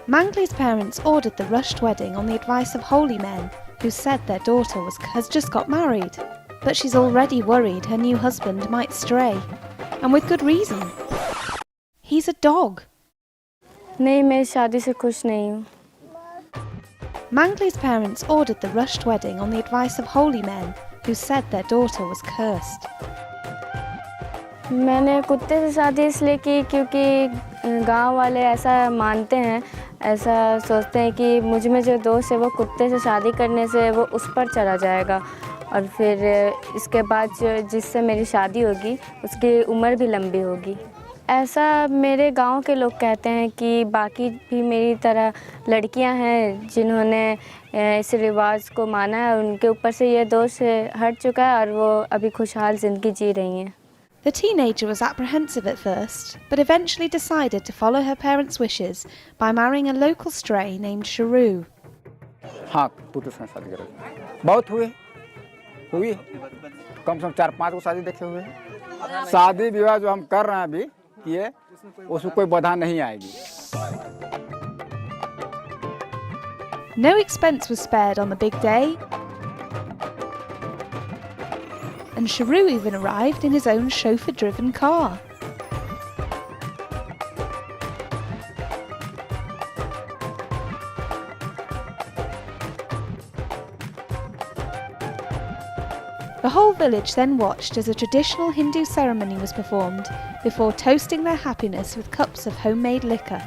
Mangley's parents ordered the rushed wedding on the advice of holy men who said their daughter has just got married. But she's already worried her new husband might stray. And with good reason. He's a dog. नहीं, मैं इस शादी से खुश नहीं हूँ। Mangley's parents ordered the rushed wedding on the advice of holy men who said their daughter was cursed. मैंने कुत्ते से शादी इसलिए की क्योंकि गांव वाले ऐसा मानते हैं, ऐसा सोचते हैं कि मुझ में जो दोस्त है वो कुत्ते से शादी करने से वो उस पर चला जाएगा और फिर इसके बाद जिससे मेरी शादी होगी उसकी उम्र भी लंबी होगी। ऐसा मेरे गांव के लोग कहते हैं कि बाकी भी मेरी तरह लड़कियां हैं जिन्होंने इस रिवाज को माना है, उनके ऊपर से ये दोष हट चुका है और वो अभी खुशहाल ज़िंदगी जी रही हैं। The teenager was apprehensive at first, but eventually decided to follow her parents' wishes by marrying a local stray named Sharu. हाँ, पुत्र से शादी करेंगे। बहुत हुई कम से कम 4-5 को शादी देखे हुए। शादी विवाह जो हम कर रहे हैं अभी ये उसमें कोई बाधा नहीं आएगी। No expense was spared on the big day, and Sharu even arrived in his own chauffeur-driven car. The whole village then watched as a traditional Hindu ceremony was performed before toasting their happiness with cups of homemade liquor.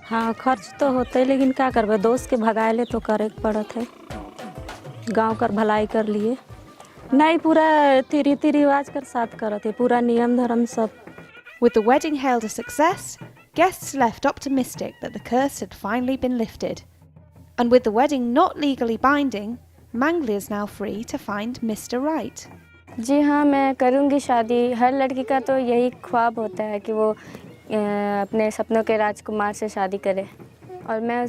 हाँ, खर्च तो होते लेकिन क्या करबे, दोस्त के भगाए तो करे पड़त है। गांव कर भलाई कर लिए नहीं, पूरा रीति रिवाज कर साथ करत है, पूरा नियम धर्म सब। With the wedding hailed a success, guests left optimistic that the curse had finally been lifted. And with the wedding not legally binding, Mangley is now free to find Mr. Right. जी हाँ, मैं करूँगी शादी। हर लड़की का तो यही ख्वाब होता है कि वो अपने सपनों के राजकुमार से शादी करे और मैं